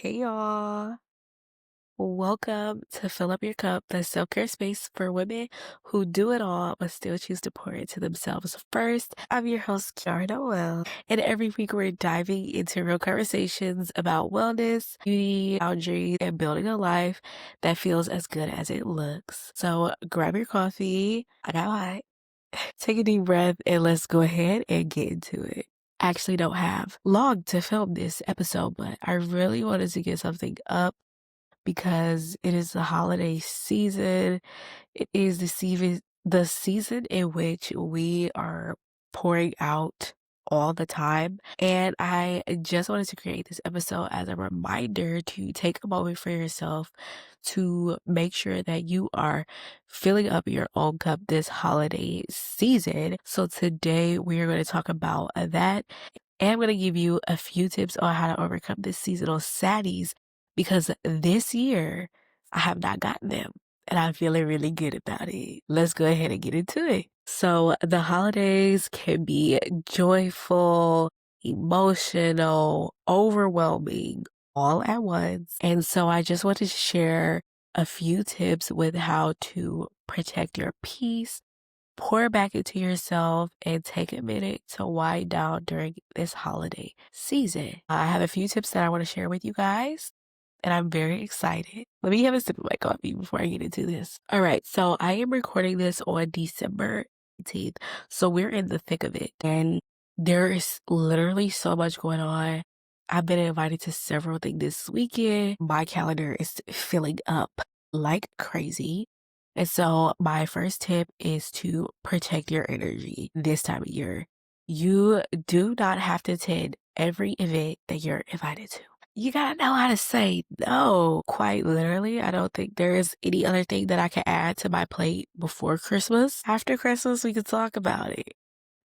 Hey y'all. Welcome to Fill Up Your Cup, the self-care space for women who do it all but still choose to pour into themselves first. I'm your host, Kiara Noel, and every week we're diving into real conversations about wellness, beauty, boundaries, and building a life that feels as good as it looks. So grab your coffee. I got mine. Take a deep breath and let's go ahead and get into it. I actually don't have long to film this episode, but I really wanted to get something up because it is the holiday season. It is the season in which we are pouring out all the time. And I just wanted to create this episode as a reminder to take a moment for yourself to make sure that you are filling up your own cup this holiday season. So today we are going to talk about that. And I'm going to give you a few tips on how to overcome this seasonal saddies because this year I have not gotten them and I'm feeling really good about it. Let's go ahead and get into it. So the holidays can be joyful, emotional, overwhelming, all at once. And so I just wanted to share a few tips with how to protect your peace, pour back into yourself, and take a minute to wind down during this holiday season. I have a few tips that I want to share with you guys, and I'm very excited. Let me have a sip of my coffee before I get into this. All right, so I am recording this on December 18th, so we're in the thick of it, and there is literally so much going on. I've been invited to several things this weekend. My calendar is filling up like crazy. And so my first tip is to protect your energy this time of year. You do not have to attend every event that you're invited to. You gotta know how to say no. Quite literally, I don't think there is any other thing that I can add to my plate before Christmas. After Christmas, we could talk about it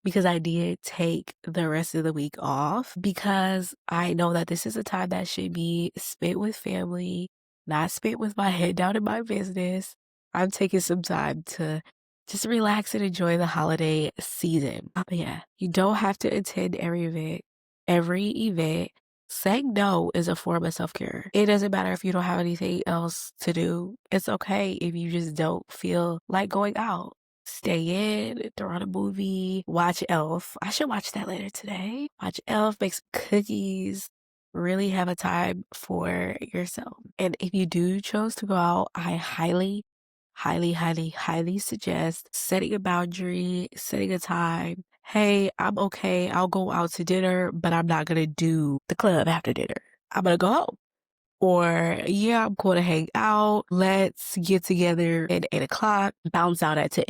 because I did take the rest of the week off because I know that this is a time that should be spent with family, not spent with my head down in my business. I'm taking some time to just relax and enjoy the holiday season. But yeah, you don't have to attend every event. Every event, saying no is a form of self-care. It doesn't matter if you don't have anything else to do. It's okay if you just don't feel like going out. Stay in, throw on a movie, watch Elf. I should watch that later today. Watch Elf, make some cookies, really have a time for yourself. And if you do choose to go out, I highly, highly, highly, highly suggest setting a boundary, setting a time. Hey, I'm okay. I'll go out to dinner, but I'm not going to do the club after dinner. I'm going to go home. Or, yeah, I'm going to hang out. Let's get together at 8 o'clock, bounce out at 10.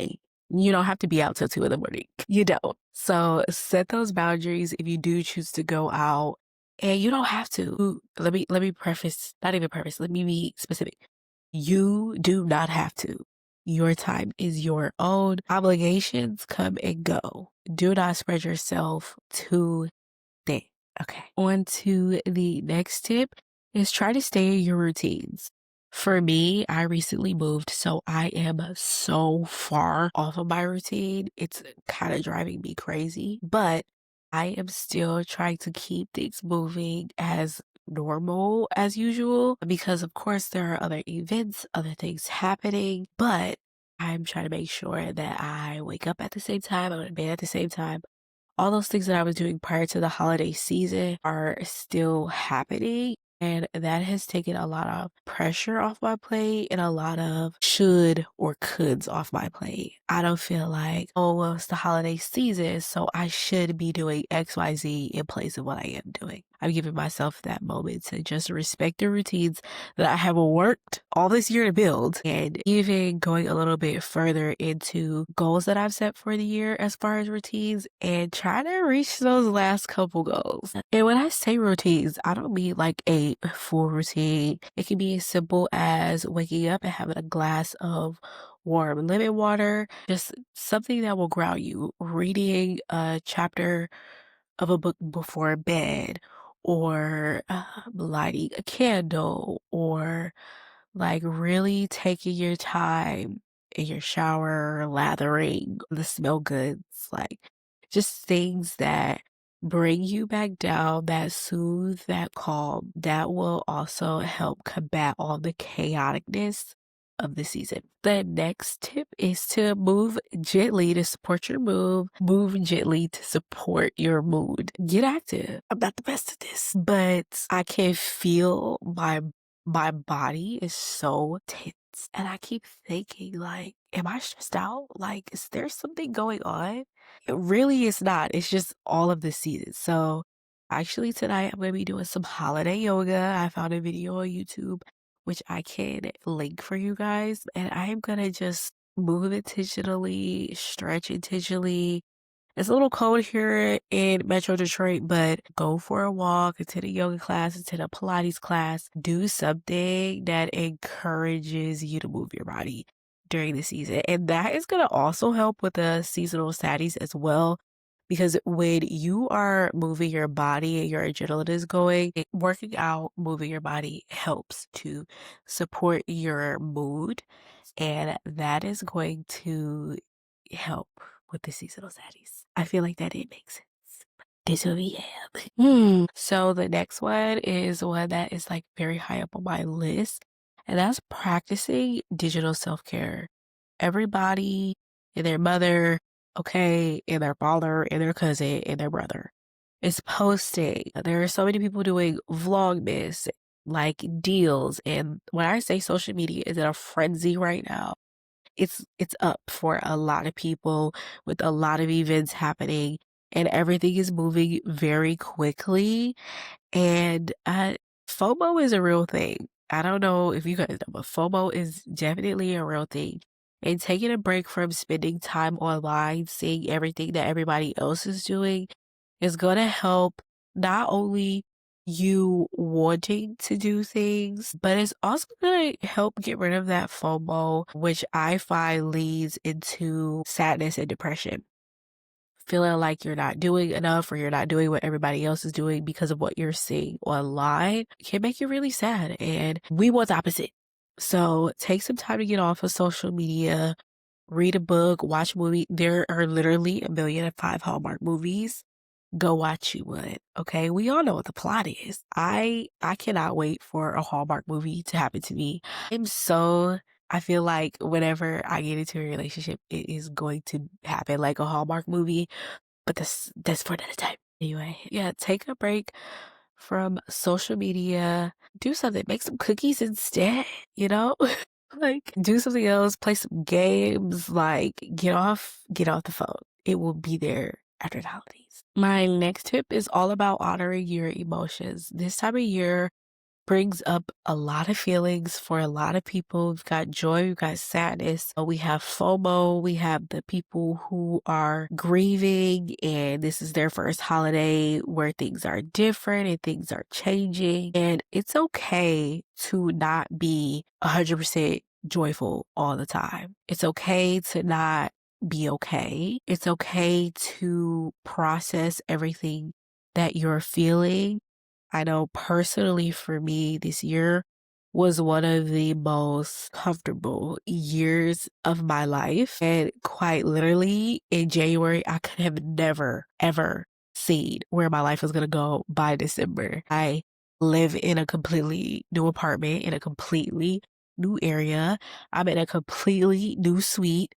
You don't have to be out till 2 in the morning. You don't. So set those boundaries if you do choose to go out. And you don't have to. Let me preface, not even preface, let me be specific. You do not have to. Your time is your own. Obligations come and go. Do not spread yourself too thin. Okay. On to the next tip is try to stay in your routines. For me, I recently moved, so I am so far off of my routine. It's kind of driving me crazy, but I am still trying to keep things moving as normal as usual because, of course, there are other events, other things happening, but I'm trying to make sure that I wake up at the same time, I go to bed at the same time. All those things that I was doing prior to the holiday season are still happening. And that has taken a lot of pressure off my plate and a lot of should or coulds off my plate. I don't feel like, oh, well, it's the holiday season, so I should be doing XYZ in place of what I am doing. I'm giving myself that moment to just respect the routines that I have worked all this year to build, and even going a little bit further into goals that I've set for the year as far as routines and trying to reach those last couple goals. And when I say routines, I don't mean like a full routine. It can be as simple as waking up and having a glass of warm lemon water, just something that will ground you, reading a chapter of a book before bed, or lighting a candle, or like really taking your time in your shower, lathering the smell goods, like just things that bring you back down, that soothe, that calm, that will also help combat all the chaoticness of the season. The next tip is to move gently to support your mood. Move gently to support your mood. Get active. I'm not the best at this, but I can feel my body is so tense. And I keep thinking, like, am I stressed out? Like, is there something going on? It really is not. It's just all of the seasons. So actually tonight I'm gonna be doing some holiday yoga. I found a video on YouTube which I can link for you guys. And I am gonna just move intentionally, stretch intentionally. It's a little cold here in Metro Detroit, but go for a walk, attend a yoga class, attend a Pilates class, do something that encourages you to move your body during the season. And that is going to also help with the seasonal saddies as well. Because when you are moving your body and your adrenaline is going, working out, moving your body helps to support your mood. And that is going to help with the seasonal saddies. I feel like that didn't make sense. This will be it. So the next one is one that is like very high up on my list, and that's practicing digital self-care. Everybody and their mother, okay, and their father and their cousin and their brother is posting. There are so many people doing vlogmas, like deals, and when I say social media is in a frenzy right now, it's up for a lot of people with a lot of events happening and everything is moving very quickly. And FOMO is a real thing. I don't know if you guys know, but FOMO is definitely a real thing. And taking a break from spending time online, seeing everything that everybody else is doing is going to help not only you wanting to do things, but it's also going to help get rid of that FOMO, which I find leads into sadness and depression. Feeling like you're not doing enough or you're not doing what everybody else is doing because of what you're seeing online can make you really sad. And we want the opposite. So take some time to get off of social media, read a book, watch a movie. There are literally 1,000,005 Hallmark movies. Go watch you one. Okay. We all know what the plot is. I cannot wait for a Hallmark movie to happen to me. I feel like whenever I get into a relationship, it is going to happen like a Hallmark movie, but that's for another time. Anyway, yeah, take a break from social media. Do something. Make some cookies instead, you know? Like do something else, play some games, like get off the phone. It will be there after the holidays. My next tip is all about honoring your emotions. This time of year brings up a lot of feelings for a lot of people. We've got joy, we've got sadness, we have FOMO, we have the people who are grieving and this is their first holiday where things are different and things are changing. And it's okay to not be 100% joyful all the time. It's okay to not be okay. It's okay to process everything that you're feeling. I know personally for me, this year was one of the most comfortable years of my life. And quite literally in January, I could have never, ever seen where my life was going to go by December. I live in a completely new apartment in a completely new area. I'm in a completely new suite.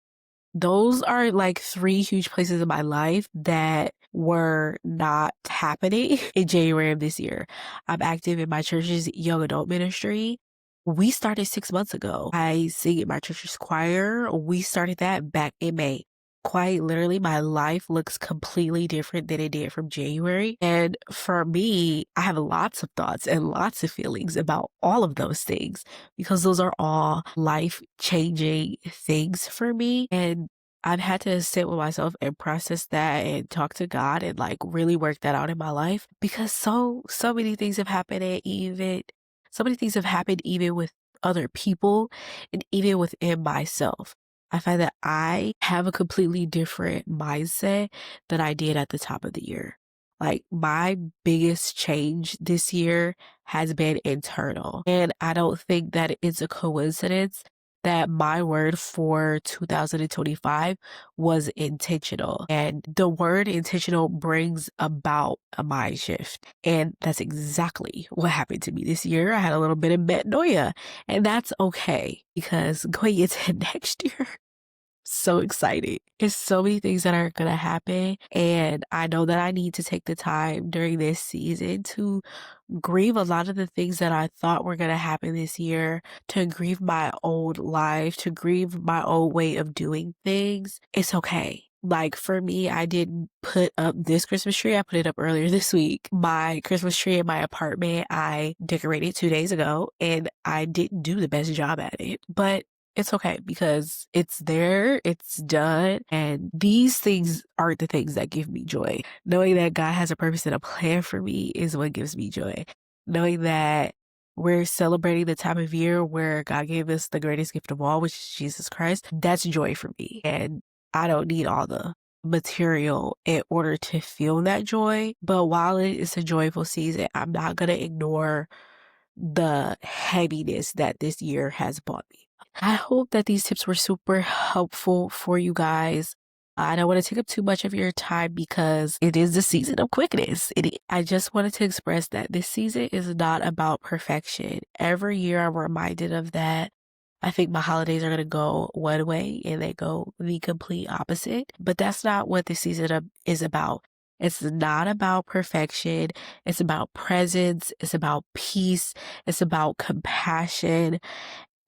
Those are like 3 huge places in my life that were not happening in January of this year. I'm active in my church's young adult ministry. We started 6 months ago. I sing in my church's choir. We started that back in May. Quite literally, my life looks completely different than it did from January. And for me, I have lots of thoughts and lots of feelings about all of those things because those are all life-changing things for me. And I've had to sit with myself and process that and talk to God and like really work that out in my life because so many things have happened so many things have happened even with other people and even within myself. I find that I have a completely different mindset than I did at the top of the year. Like my biggest change this year has been internal. And I don't think that it's a coincidence that my word for 2025 was intentional. And the word intentional brings about a mind shift. And that's exactly what happened to me this year. I had a little bit of metanoia, and that's okay because going into next year, so excited. There's so many things that are going to happen. And I know that I need to take the time during this season to grieve a lot of the things that I thought were going to happen this year, to grieve my old life, to grieve my old way of doing things. It's okay. Like for me, I didn't put up this Christmas tree. I put it up earlier this week. My Christmas tree in my apartment, I decorated 2 days ago and I didn't do the best job at it, but it's okay because it's there, it's done, and these things aren't the things that give me joy. Knowing that God has a purpose and a plan for me is what gives me joy. Knowing that we're celebrating the time of year where God gave us the greatest gift of all, which is Jesus Christ, that's joy for me. And I don't need all the material in order to feel that joy. But while it is a joyful season, I'm not going to ignore the heaviness that this year has brought me. I hope that these tips were super helpful for you guys. I don't want to take up too much of your time because it is the season of quickness. I just wanted to express that this season is not about perfection. Every year I'm reminded of that. I think my holidays are going to go one way and they go the complete opposite. But that's not what this season is about. It's not about perfection. It's about presence. It's about peace. It's about compassion.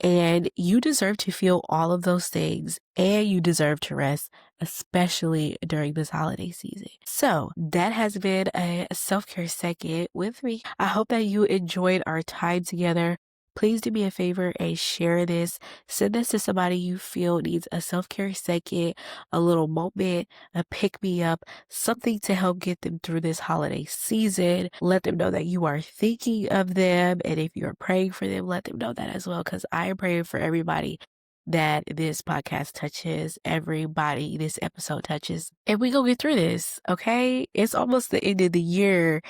And you deserve to feel all of those things and you deserve to rest, especially during this holiday season. So that has been a self-care second with me. I hope that you enjoyed our time together. Please do me a favor and share this. Send this to somebody you feel needs a self-care second, a little moment, a pick-me-up, something to help get them through this holiday season. Let them know that you are thinking of them. And if you're praying for them, let them know that as well. Because I am praying for everybody that this podcast touches, everybody this episode touches. And we gonna get through this, okay? It's almost the end of the year.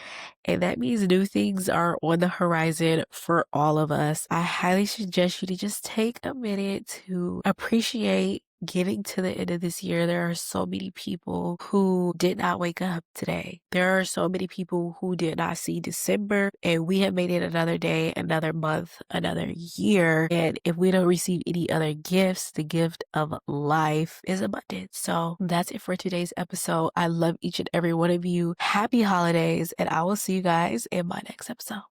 And that means new things are on the horizon for all of us. I highly suggest you to just take a minute to appreciate getting to the end of this year. There are so many people who did not wake up today. There are so many people who did not see December, and we have made it another day, another month, another year. And if we don't receive any other gifts, the gift of life is abundant. So that's it for today's episode. I love each and every one of you. Happy holidays, and I will see you guys in my next episode.